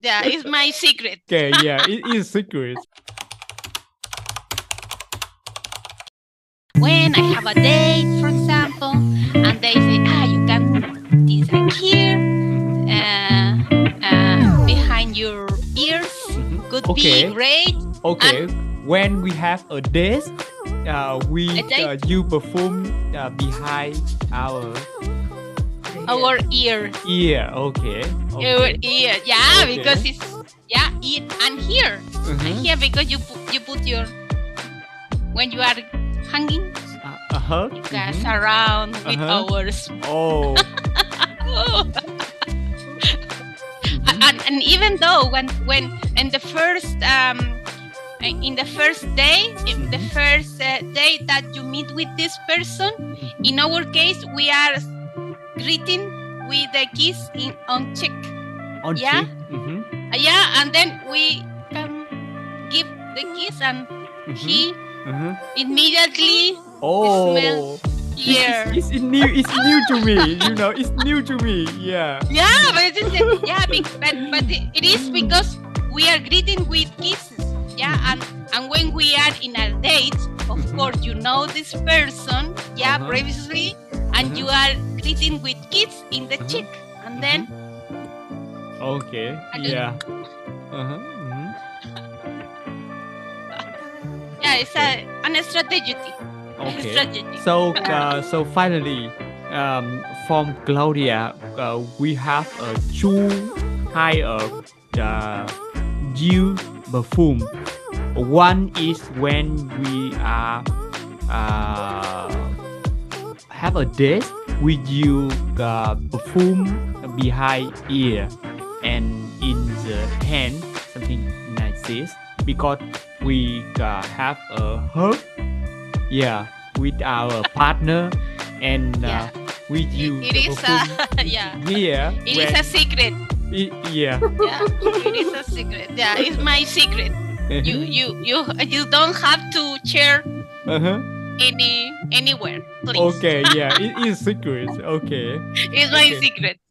Yeah, it's my secret. Okay, yeah, it is secret. When I have a date, for example, and they say, you can design here, behind your ears, could Okay. be great. Okay, when we have a date, we A date? use perfume behind our Our ear. ear. Okay. Our ear. Yeah, Okay. because it's it and here. And here because you put your when you are hanging, you can surround with ours. Oh. And even though when in the first day, that you meet with this person, in our case we are greeting with a kiss on cheek. On Yeah? cheek. And then we can give the kiss, and he immediately Oh. smells here. It's new. It's new to me. It's new to me. Yeah. Yeah, but it is because we are greeting with kisses. Yeah, and when we are in a date, of course, you know this person, previously, and you are greeting with kiss in the cheek, and then. Okay. Yeah. Yeah, it's a strategy. Okay. Strategy. So finally, from Claudia, we have two type of use perfume. One is when we are have a date, we use perfume behind ear and in the hand, something like this, because we have a hug, with our partner, and we use it is perfume here. It is a secret. Yeah, it is a secret. Yeah, it's my secret. You don't have to share anywhere, please. Okay, yeah, it is secret. Okay, it's my secret.